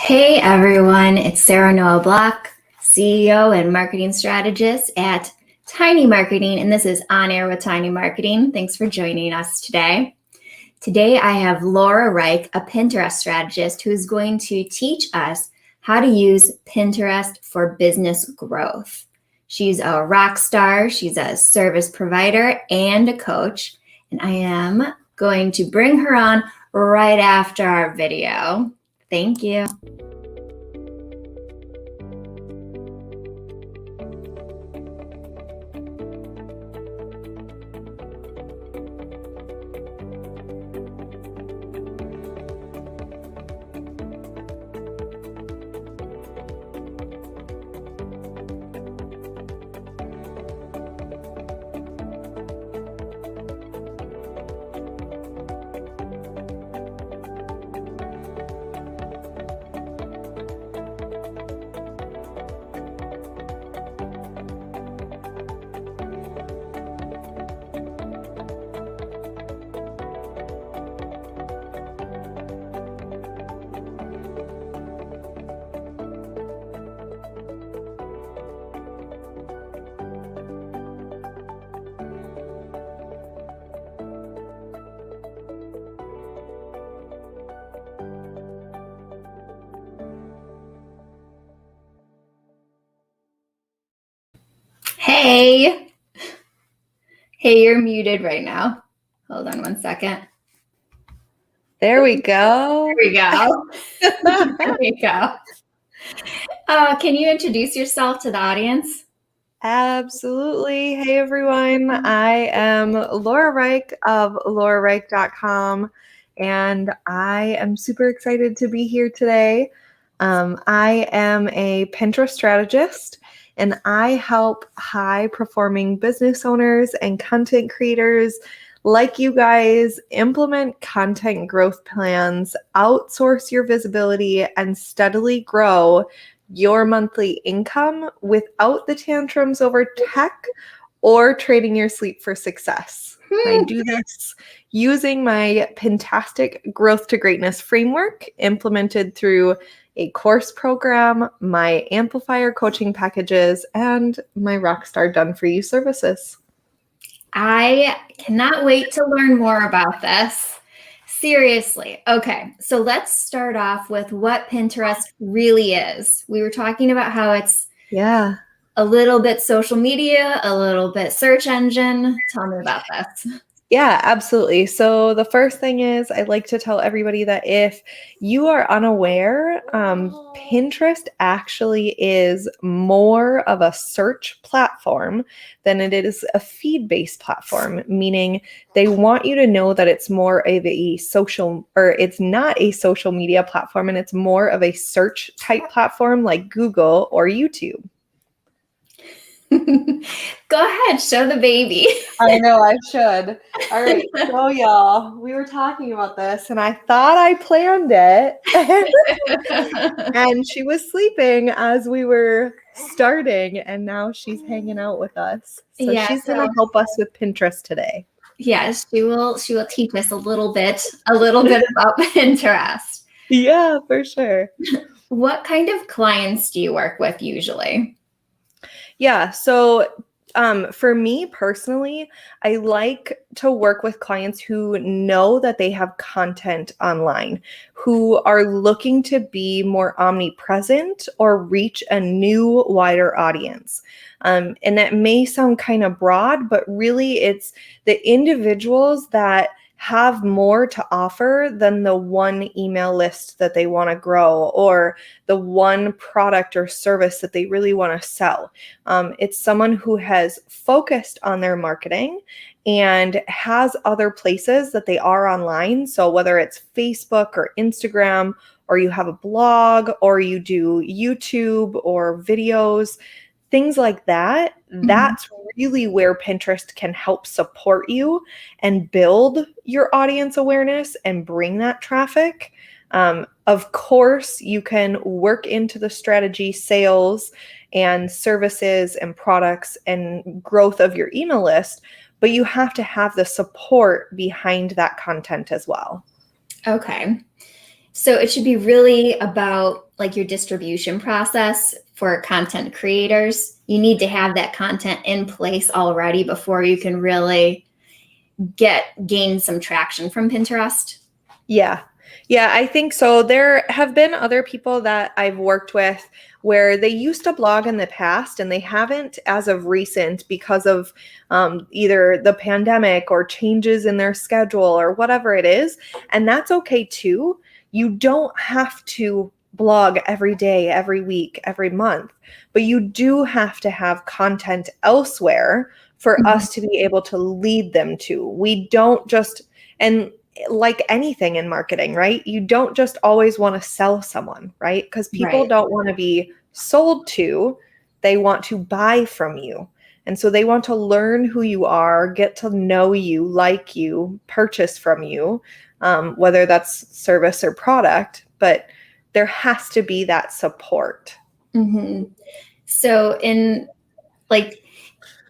Hey everyone, it's Sarah Noah Block, CEO and marketing strategist at Tiny Marketing, and this is On Air with Tiny Marketing. Thanks for joining us today. Today I have Laura Rike, a Pinterest strategist, who is going to teach us how to use Pinterest for business growth. She's a rock star, she's a service provider and a coach, and I am going to bring her on right after our video. Thank you. Hey, you're muted right now. Hold on one second. There we go. There we go. There we go. Can you introduce yourself to the audience? Absolutely. Hey, everyone. I am Laura Rike of laurarike.com, and I am super excited to be here today. I am a Pinterest strategist, and I help high-performing business owners and content creators like you guys implement content growth plans, outsource your visibility, and steadily grow your monthly income without the tantrums over tech or trading your sleep for success. I do this using my Pintastic Growth to Greatness framework implemented through a course program, my amplifier coaching packages, and my Rockstar Done For You services. I cannot wait to learn more about this. Seriously. Okay, so let's start off with what Pinterest really is. We were talking about how it's a little bit social media, a little bit search engine. Tell me about this. Yeah, absolutely. So the first thing is I'd like to tell everybody that if you are unaware, Pinterest actually is more of a search platform than it is a feed-based platform, meaning they want you to know that it's more of a social, or it's not a social media platform, and it's more of a search type platform like Google or YouTube. Go ahead, show the baby. I know I should. All right, so y'all, we were talking about this and I thought I planned it. And she was sleeping as we were starting, and now she's hanging out with us. So she's going to help us with Pinterest today. Yes, she will teach us a little bit about Pinterest. Yeah, for sure. What kind of clients do you work with usually? Yeah, so for me personally, I like to work with clients who know that they have content online, who are looking to be more omnipresent or reach a new, wider audience. And that may sound kind of broad, but really it's the individuals that have more to offer than the one email list that they want to grow or the one product or service that they really want to sell. It's someone who has focused on their marketing and has other places that they are online. So whether it's Facebook or Instagram, or you have a blog, or you do YouTube or videos, things like that, that's really where Pinterest can help support you and build your audience awareness and bring that traffic. Of course, you can work into the strategy, sales and services and products and growth of your email list, but you have to have the support behind that content as well. Okay. So it should be really about like your distribution process for content creators, you need to have that content in place already before you can really gain some traction from Pinterest. Yeah. Yeah, I think so. There have been other people that I've worked with where they used to blog in the past and they haven't as of recent because of either the pandemic or changes in their schedule or whatever it is. And that's okay too. You don't have to blog every day, every week, every month, but you do have to have content elsewhere for us to be able to lead them to. We don't just, and like anything in marketing, right? You don't just always want to sell someone, right? Because people Right. don't want to be sold to, they want to buy from you. And so they want to learn who you are, get to know you, like you, purchase from you, whether that's service or product, but there has to be that support. Mm-hmm. So in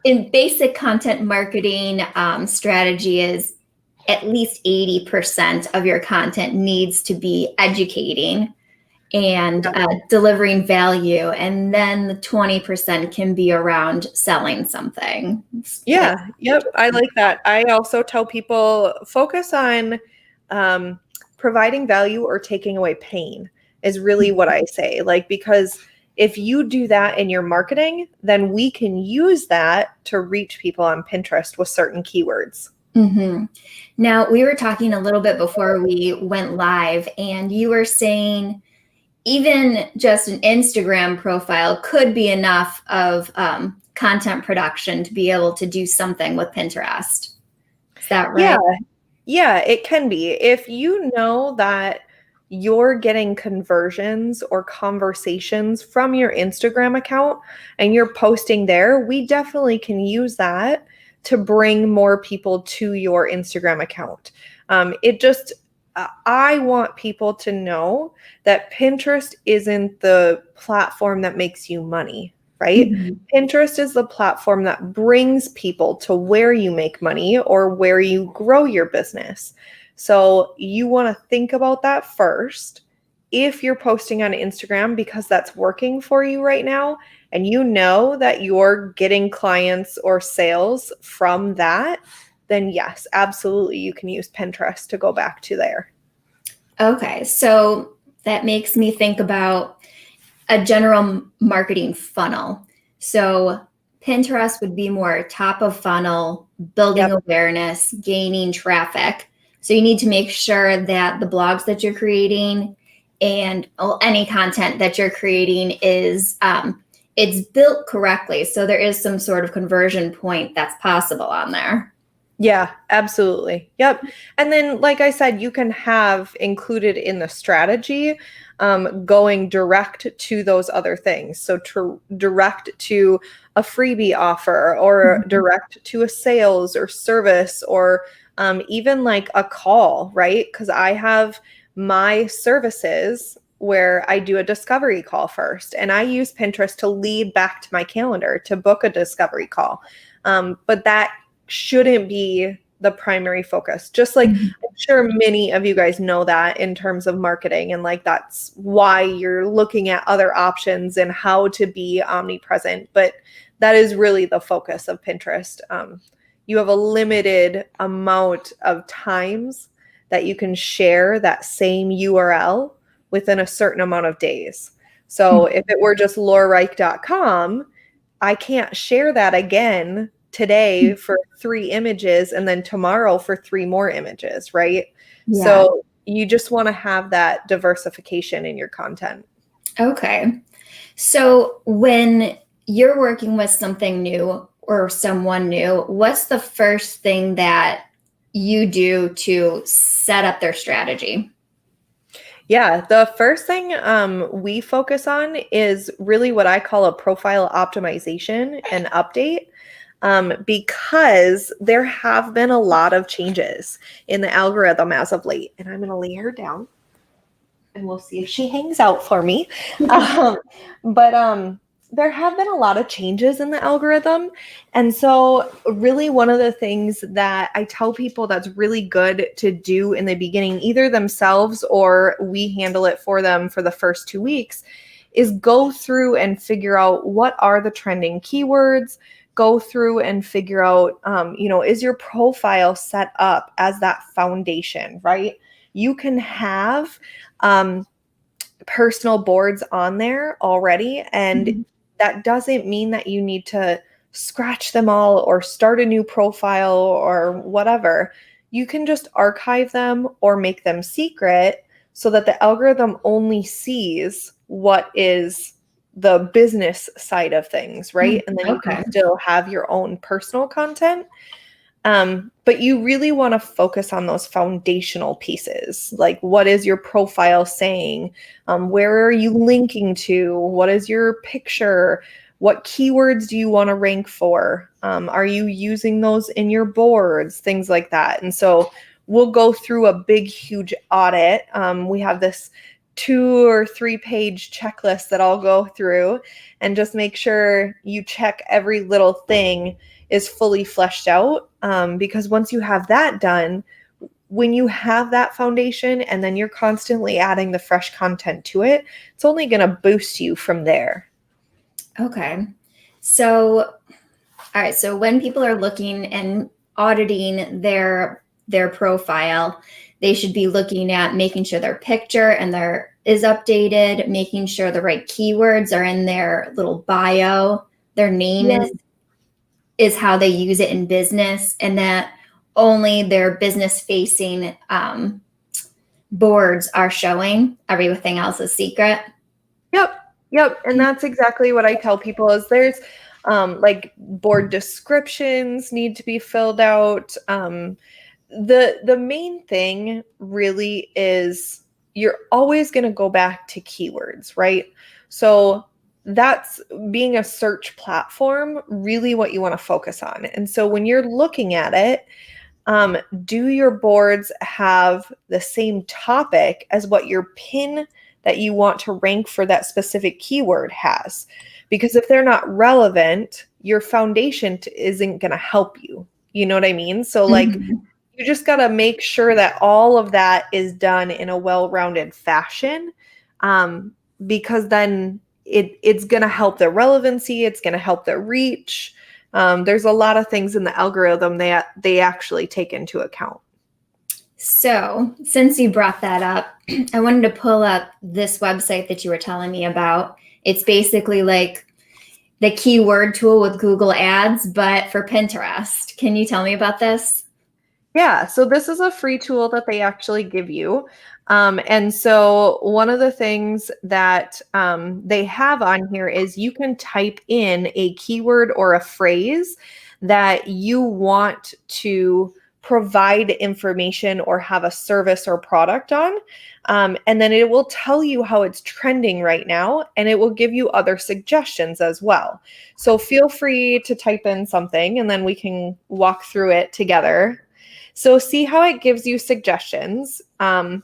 basic content marketing, strategy is at least 80% of your content needs to be educating and delivering value. And then the 20% can be around selling something. Yeah. Yep. I like that. I also tell people focus on providing value or taking away pain is really what I say. Like, because if you do that in your marketing, then we can use that to reach people on Pinterest with certain keywords. Mm-hmm. Now, we were talking a little bit before we went live, and you were saying even just an Instagram profile could be enough of content production to be able to do something with Pinterest. Is that right? Yeah, it can be. If you know that you're getting conversions or conversations from your Instagram account and you're posting there, we definitely can use that to bring more people to your Instagram account. I want people to know that Pinterest isn't the platform that makes you money, right? Mm-hmm. Pinterest is the platform that brings people to where you make money or where you grow your business. So you want to think about that first. If you're posting on Instagram because that's working for you right now, and you know that you're getting clients or sales from that, then yes, absolutely, you can use Pinterest to go back to there. Okay, so that makes me think about a general marketing funnel. So Pinterest would be more top of funnel, building awareness, gaining traffic. So you need to make sure that the blogs that you're creating and any content that you're creating is it's built correctly. So there is some sort of conversion point that's possible on there. Yeah, absolutely. Yep. And then, like I said, you can have included in the strategy going direct to those other things. So direct to a freebie offer or direct to a sales or service or even like a call, right? Because I have my services where I do a discovery call first, and I use Pinterest to lead back to my calendar to book a discovery call. But that shouldn't be the primary focus. Just like I'm sure many of you guys know that in terms of marketing, and like that's why you're looking at other options and how to be omnipresent. But that is really the focus of Pinterest. You have a limited amount of times that you can share that same URL within a certain amount of days. So if it were just laurarike.com, I can't share that again today for 3 images and then tomorrow for 3 more images, right? Yeah. So you just want to have that diversification in your content. Okay. So when you're working with something new or someone new, what's the first thing that you do to set up their strategy? Yeah, the first thing we focus on is really what I call a profile optimization and update. Because there have been a lot of changes in the algorithm as of late. And I'm going to lay her down and we'll see if she hangs out for me. there have been a lot of changes in the algorithm. And so really one of the things that I tell people that's really good to do in the beginning, either themselves or we handle it for them for the first 2 weeks, is go through and figure out what are the trending keywords, go through and figure out, is your profile set up as that foundation, right? You can have personal boards on there already, and that doesn't mean that you need to scratch them all or start a new profile or whatever. You can just archive them or make them secret so that the algorithm only sees what is the business side of things, right? And then you can Okay. still have your own personal content. But you really want to focus on those foundational pieces. Like, what is your profile saying? Where are you linking to? What is your picture? What keywords do you want to rank for? Are you using those in your boards? Things like that. And so we'll go through a big, huge audit. We have this 2 or 3 page checklist that I'll go through and just make sure you check every little thing is fully fleshed out, because once you have that done, when you have that foundation and then you're constantly adding the fresh content to it, it's only going to boost you from there. Okay. So, all right. So when people are looking and auditing their profile, they should be looking at making sure their picture and their is updated, making sure the right keywords are in their little bio, their name is how they use it in business, and that only their business facing boards are showing. Everything else is secret. Yep. And that's exactly what I tell people is there's like board descriptions need to be filled out. The main thing really is you're always going to go back to keywords, right? So that's being a search platform, really what you want to focus on. And so when you're looking at it, do your boards have the same topic as what your pin that you want to rank for that specific keyword has? Because if they're not relevant, your foundation isn't going to help you. You know what I mean? So like, you just got to make sure that all of that is done in a well-rounded fashion, because then it's going to help the relevancy. It's going to help the reach. There's a lot of things in the algorithm that they actually take into account. So since you brought that up, I wanted to pull up this website that you were telling me about. It's basically like the keyword tool with Google Ads, but for Pinterest. Can you tell me about this? Yeah, so this is a free tool that they actually give you. And so one of the things that they have on here is you can type in a keyword or a phrase that you want to provide information or have a service or product on. And then it will tell you how it's trending right now, and it will give you other suggestions as well. So feel free to type in something and then we can walk through it together. So see how it gives you suggestions. And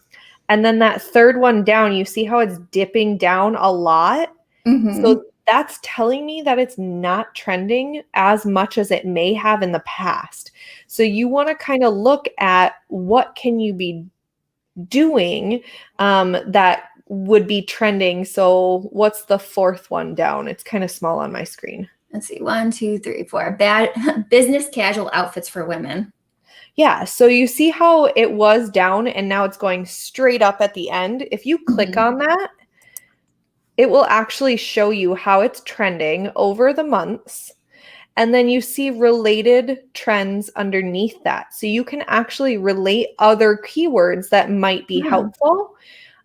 then that third one down, you see how it's dipping down a lot. So that's telling me that it's not trending as much as it may have in the past. So you want to kind of look at what can you be doing that would be trending. So what's the fourth one down? It's kind of small on my screen. Let's see, 1, 2, 3, 4. Bad business casual outfits for women. Yeah, so you see how it was down and now it's going straight up at the end. If you click on that, it will actually show you how it's trending over the months. And then you see related trends underneath that. So you can actually relate other keywords that might be helpful.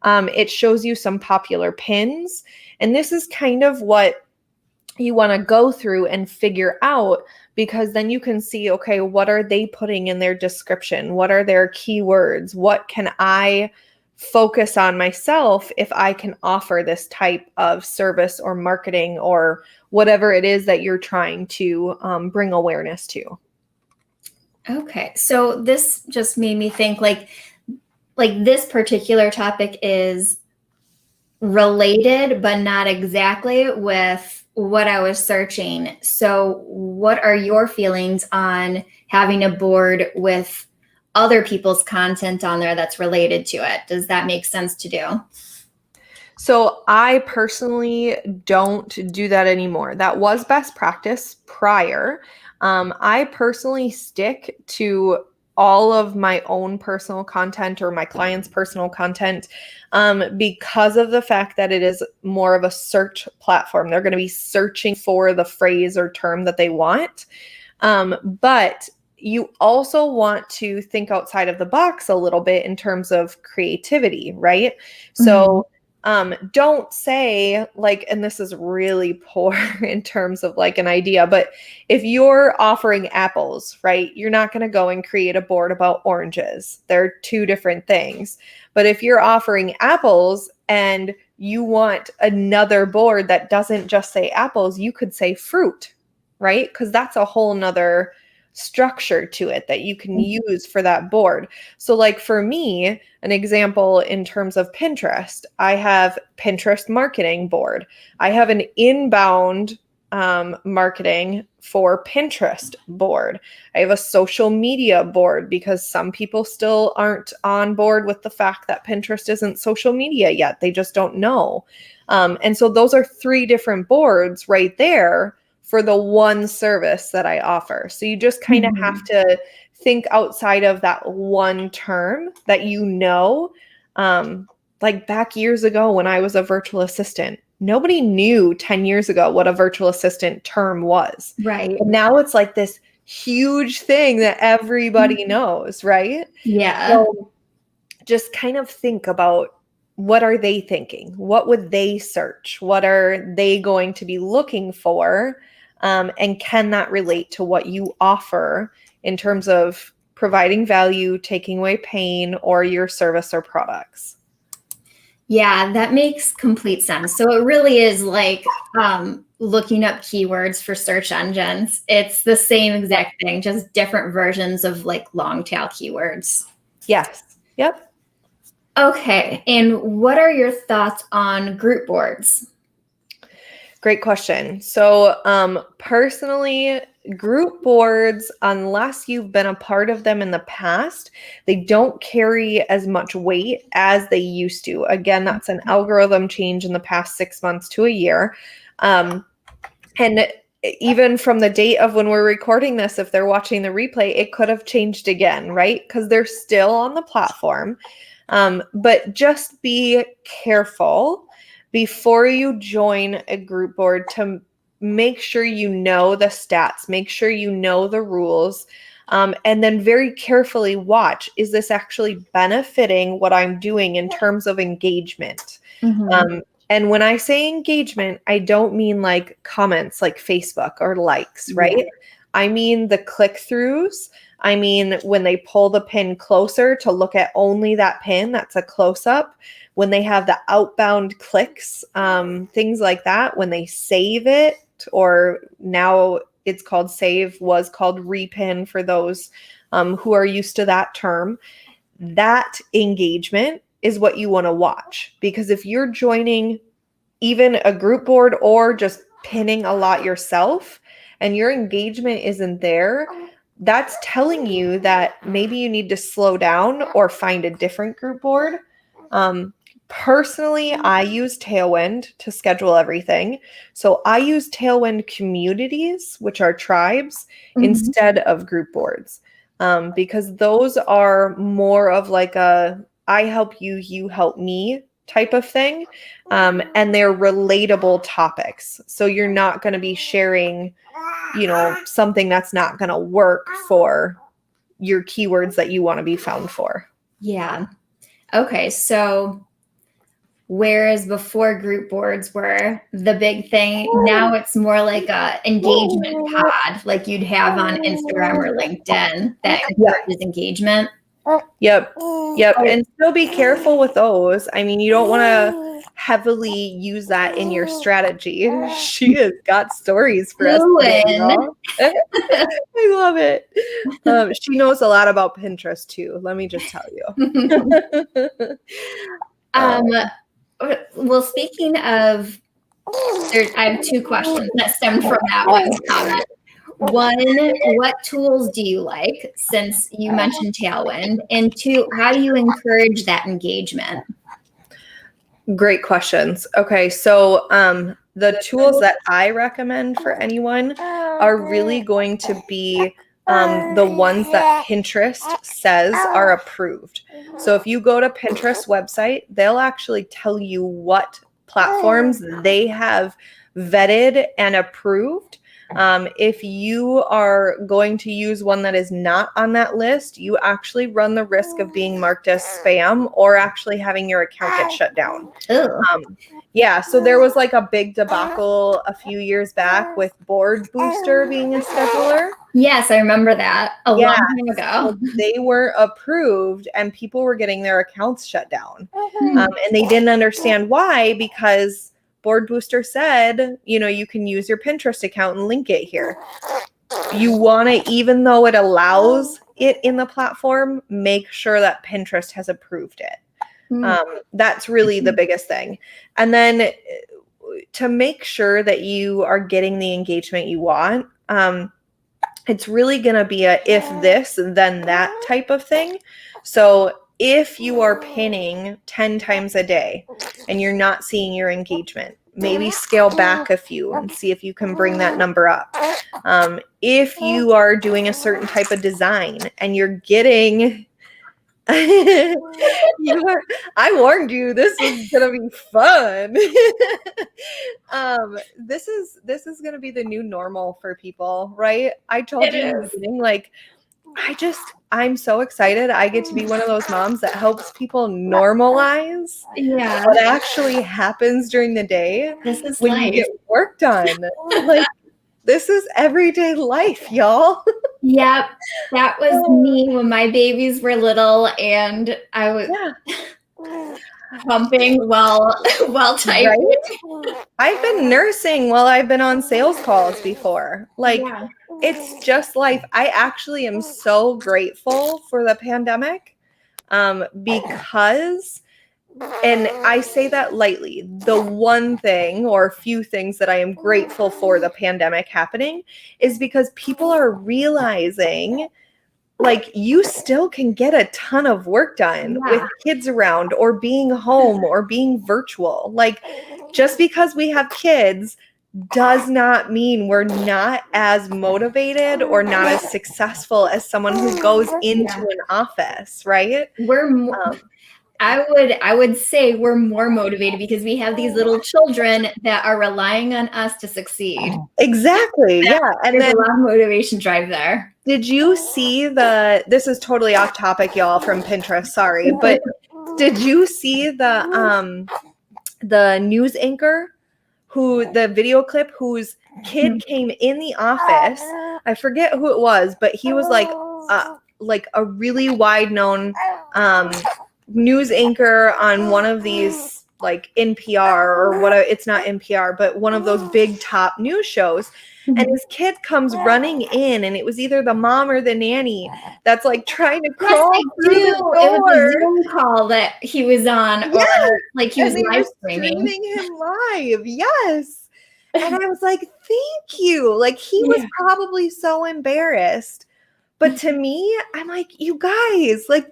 It shows you some popular pins. And this is kind of what you want to go through and figure out, because then you can see, okay, what are they putting in their description? What are their keywords? What can I focus on myself if I can offer this type of service or marketing or whatever it is that you're trying to bring awareness to? Okay, so this just made me think like this particular topic is related, but not exactly with what I was searching. So what are your feelings on having a board with other people's content on there that's related to it? Does that make sense to do? So I personally don't do that anymore. That was best practice prior. I personally stick to all of my own personal content or my clients' personal content because of the fact that it is more of a search platform. They're going to be searching for the phrase or term that they want. But you also want to think outside of the box a little bit in terms of creativity, right? So don't say like, and this is really poor in terms of like an idea, but if you're offering apples, right, you're not going to go and create a board about oranges. They're two different things. But if you're offering apples and you want another board that doesn't just say apples, you could say fruit, right? Because that's a whole nother structure to it that you can use for that board. So like for me, an example in terms of Pinterest, I have Pinterest marketing board. I have an inbound marketing for Pinterest board. I have a social media board because some people still aren't on board with the fact that Pinterest isn't social media yet. They just don't know. And so those are 3 different boards right there for the one service that I offer. So you just kind of have to think outside of that one term that you know. Like back years ago when I was a virtual assistant, nobody knew 10 years ago what a virtual assistant term was. Right. And now it's like this huge thing that everybody knows, right? Yeah. So just kind of think about, what are they thinking? What would they search? What are they going to be looking for? And can that relate to what you offer in terms of providing value, taking away pain, or your service or products? Yeah, that makes complete sense. So it really is like looking up keywords for search engines. It's the same exact thing, just different versions of like long tail keywords. Yes. Yep. Okay. And what are your thoughts on group boards? Great question. So personally, group boards, unless you've been a part of them in the past, they don't carry as much weight as they used to. Again, that's an algorithm change in the past 6 months to a year. And even from the date of when we're recording this, if they're watching the replay, it could have changed again, right? Because they're still on the platform. But just be careful before you join a group board to make sure you know the stats, make sure you know the rules, and then very carefully watch, is this actually benefiting what I'm doing in terms of engagement? And when I say engagement, I don't mean like comments like Facebook or likes, right? Yeah. I mean the click-throughs. I mean when they pull the pin closer to look at only that pin, that's a close-up. When they have the outbound clicks, things like that, when they save it, or now it's called save, was called repin for those who are used to that term. That engagement is what you want to watch, because if you're joining even a group board or just pinning a lot yourself and your engagement isn't there, that's telling you that maybe you need to slow down or find a different group board. Personally, I use Tailwind to schedule everything. So I use Tailwind communities, which are tribes, instead of group boards, because those are more of like a I help you, you help me type of thing. And they're relatable topics. So you're not going to be sharing, something that's not going to work for your keywords that you want to be found for. Yeah. Okay. So whereas before group boards were the big thing, now it's more like a engagement pod, like you'd have on Instagram or LinkedIn that encourages engagement. Yep. And still be careful with those. I mean, you don't want to heavily use that in your strategy. She has got stories for us today, y'all. I love it. She knows a lot about Pinterest too. Let me just tell you. Well, speaking of, I have two questions that stemmed from that one comment. One, what tools do you like, since you mentioned Tailwind? And two, how do you encourage that engagement? Great questions. Okay, so the tools that I recommend for anyone are really going to be the ones that Pinterest says are approved. So if you go to Pinterest website, they'll actually tell you what platforms they have vetted and approved. If you are going to use one that is not on that list, you actually run the risk of being marked as spam or actually having your account get shut down. Yeah, so there was like a big debacle a few years back with Board Booster being a scheduler. Yes, I remember that a long time ago. So they weren't approved and people were getting their accounts shut down. And they didn't understand why, because Board Booster said, you can use your Pinterest account and link it here. You want to, even though it allows it in the platform, make sure that Pinterest has approved it. That's really the biggest thing. And then to make sure that you are getting the engagement you want, it's really going to be a if this, then that type of thing. So if you are pinning 10 times a day and you're not seeing your engagement, maybe scale back a few and see if you can bring that number up. If you are doing a certain type of design and you're getting... I warned you this was gonna be fun. This is gonna be the new normal for people, right? I told you in the beginning, like, I'm so excited. I get to be one of those moms that helps people normalize what actually happens during the day when you get work done. Like, this is everyday life, y'all. Yep, that was me when my babies were little, and I was pumping while typing. Right? I've been nursing while I've been on sales calls before. Like, it's just life. I actually am so grateful for the pandemic because, and I say that lightly, the one thing or few things that I am grateful for the pandemic happening is because people are realizing, like, you still can get a ton of work done with kids around or being home or being virtual. Like, just because we have kids does not mean we're not as motivated or not as successful as someone who goes into an office, right? We're more, I would say we're more motivated because we have these little children that are relying on us to succeed. Exactly. Yeah. And there's a lot of motivation drive there. Did you see this is totally off topic, y'all, from Pinterest, sorry, but did you see the news anchor the video clip whose kid came in the office? I forget who it was, but he was like a really wide known news anchor on one of these, like, NPR or whatever. It's not NPR, but one of those big top news shows. And his kid comes running in, and it was either the mom or the nanny that's like trying to crawl through the door. It was a Zoom call that he was on, or like he was live streaming him live. Yes. And I was like, thank you. Like, he was probably so embarrassed. But to me, I'm like, you guys, like,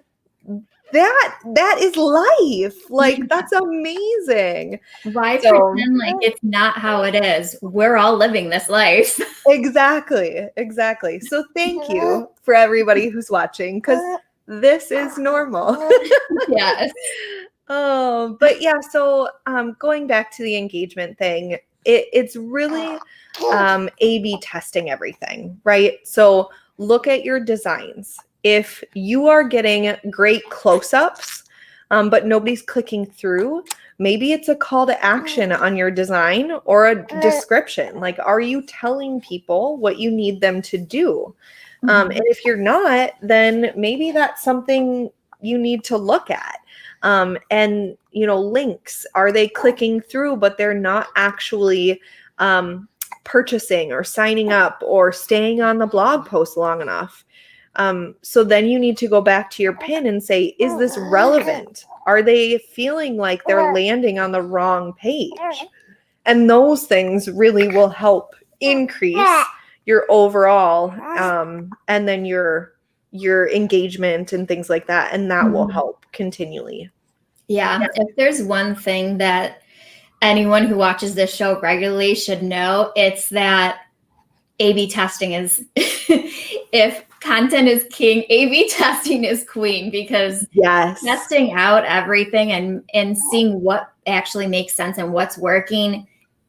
that is life. Like, that's amazing. Why pretend like it's not how it is? We're all living this life. Exactly. So thank you for everybody who's watching, because this is normal. Yes. But yeah, so going back to the engagement thing, it's really A/B testing everything, right? So look at your designs. If you are getting great close-ups, but nobody's clicking through, maybe it's a call to action on your design or a description. Like, are you telling people what you need them to do? And if you're not, then maybe that's something you need to look at. And, links, are they clicking through, but they're not actually purchasing or signing up or staying on the blog post long enough? So then you need to go back to your pin and say, is this relevant? Are they feeling like they're landing on the wrong page? And those things really will help increase your overall and then your engagement and things like that. And that will help continually. Yeah. If there's one thing that anyone who watches this show regularly should know, it's that A/B testing is, if content is king, A/B testing is queen, because testing out everything and seeing what actually makes sense and what's working,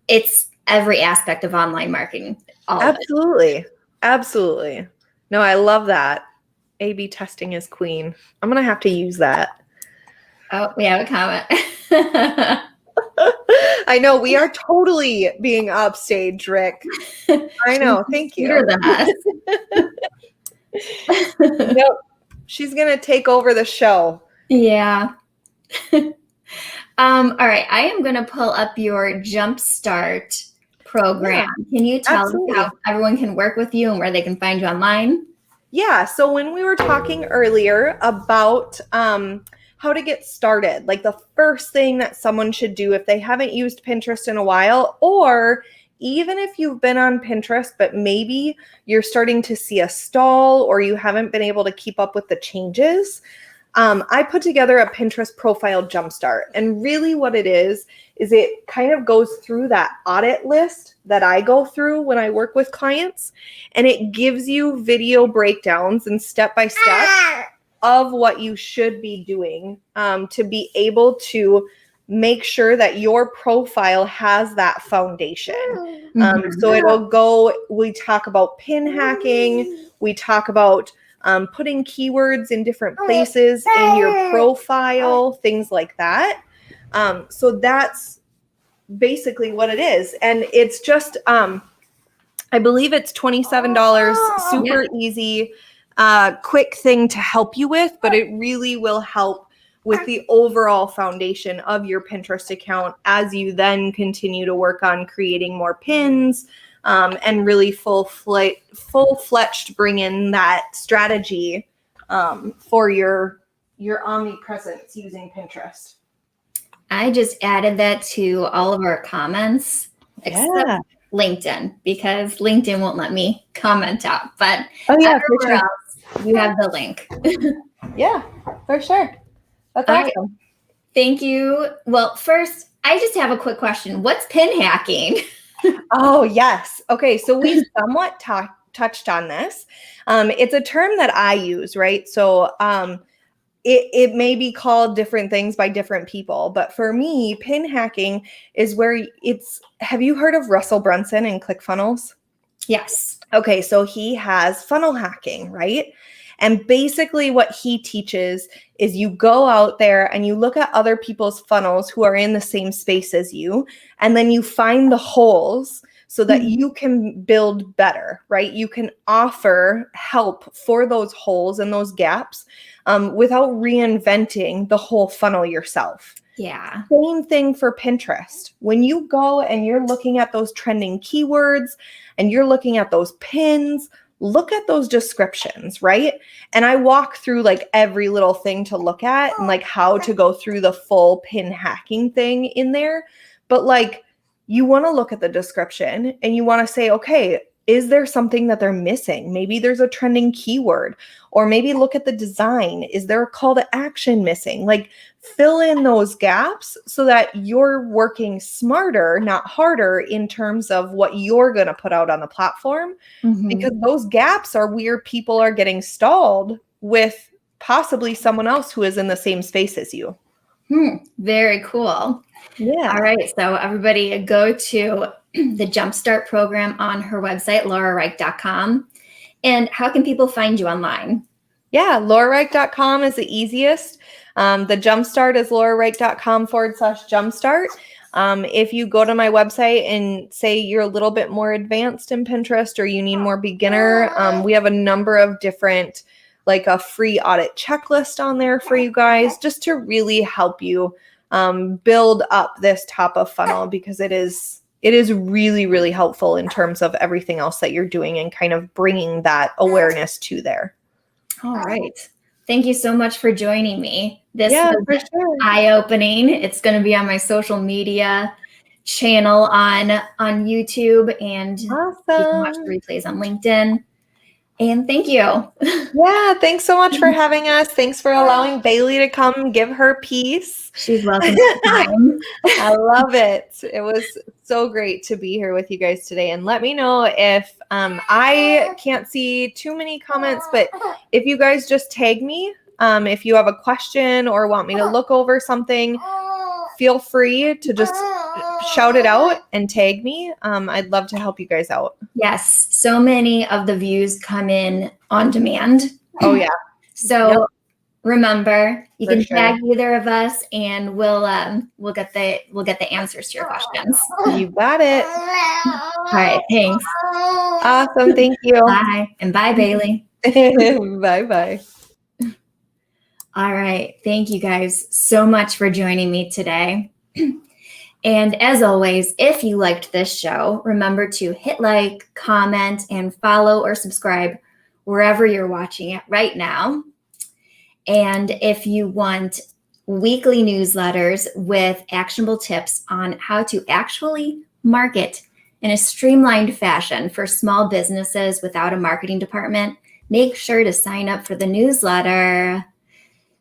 it's every aspect of online marketing. Absolutely. Absolutely. No, I love that. A/B testing is queen. I'm going to have to use that. Oh, we have a comment. I know we are totally being upstage, Rick. I know. Thank you. Than us. Nope. She's going to take over the show. Yeah. All right. I am going to pull up your Jumpstart program. Yeah, can you tell us how everyone can work with you and where they can find you online? Yeah. So when we were talking earlier about how to get started, like the first thing that someone should do if they haven't used Pinterest in a while, or even if you've been on Pinterest, but maybe you're starting to see a stall or you haven't been able to keep up with the changes, I put together a Pinterest profile Jumpstart. And really what it is it kind of goes through that audit list that I go through when I work with clients. And it gives you video breakdowns and step-by-step of what you should be doing to be able to make sure that your profile has that foundation. So it'll go, we talk about pin hacking, we talk about putting keywords in different places in your profile, things like that. So that's basically what it is. And it's just, I believe it's $27, super easy, quick thing to help you with, but it really will help with the overall foundation of your Pinterest account as you then continue to work on creating more pins and really full-fledged bring in that strategy for your omnipresence using Pinterest. I just added that to all of our comments, except LinkedIn, because LinkedIn won't let me comment out. But everywhere else, you have the link. Yeah, for sure. That's awesome. Right. Thank you. Well, first, I just have a quick question. What's pin hacking? Oh, yes. Okay, so we somewhat touched on this. It's a term that I use, right? So it may be called different things by different people, but for me, pin hacking is where have you heard of Russell Brunson and ClickFunnels? Yes. Okay, so he has funnel hacking, right? And basically what he teaches is you go out there and you look at other people's funnels who are in the same space as you, and then you find the holes so that you can build better, right? You can offer help for those holes and those gaps without reinventing the whole funnel yourself. Yeah. Same thing for Pinterest. When you go and you're looking at those trending keywords and you're looking at those pins, look at those descriptions, right? And I walk through like every little thing to look at and like how to go through the full pin hacking thing in there. But like you want to look at the description and you want to say, okay, is there something that they're missing? Maybe there's a trending keyword, or maybe look at the design. Is there a call to action missing? Like fill in those gaps so that you're working smarter, not harder in terms of what you're going to put out on the platform, because those gaps are where people are getting stalled with possibly someone else who is in the same space as you. Very cool. Yeah. All right. So everybody go to the Jumpstart program on her website, laurarike.com. And how can people find you online? Yeah, laurarike.com is the easiest. The Jumpstart is laurarike.com/Jumpstart. If you go to my website and say you're a little bit more advanced in Pinterest or you need more beginner, we have a number of different, like a free audit checklist on there for you guys, just to really help you build up this top of funnel, because it is really, really helpful in terms of everything else that you're doing and kind of bringing that awareness to there. All right. Thank you so much for joining me. This Yeah, was for sure. eye-opening. It's going to be on my social media channel on YouTube, and you can watch the Awesome. replays on LinkedIn. And thank you. Yeah, thanks so much for having us. Thanks for allowing Bailey to come give her piece. She's welcome anytime. I love it. It was so great to be here with you guys today. And let me know if I can't see too many comments, but if you guys just tag me, if you have a question or want me to look over something, feel free to just shout it out and tag me. I'd love to help you guys out. Yes, so many of the views come in on demand. Oh yeah. So remember, you For can sure. tag either of us, and we'll get the answers to your questions. You got it. All right, thanks. Awesome. Thank you. Bye, and bye, Bailey. Bye-bye. All right, thank you guys so much for joining me today. And as always, if you liked this show, remember to hit like, comment, and follow or subscribe wherever you're watching it right now. And if you want weekly newsletters with actionable tips on how to actually market in a streamlined fashion for small businesses without a marketing department, make sure to sign up for the newsletter,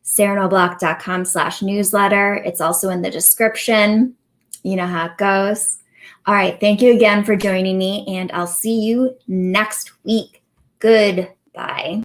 sarahnoblak.com/newsletter. It's also in the description. You know how it goes. All right. Thank you again for joining me, and I'll see you next week. Goodbye.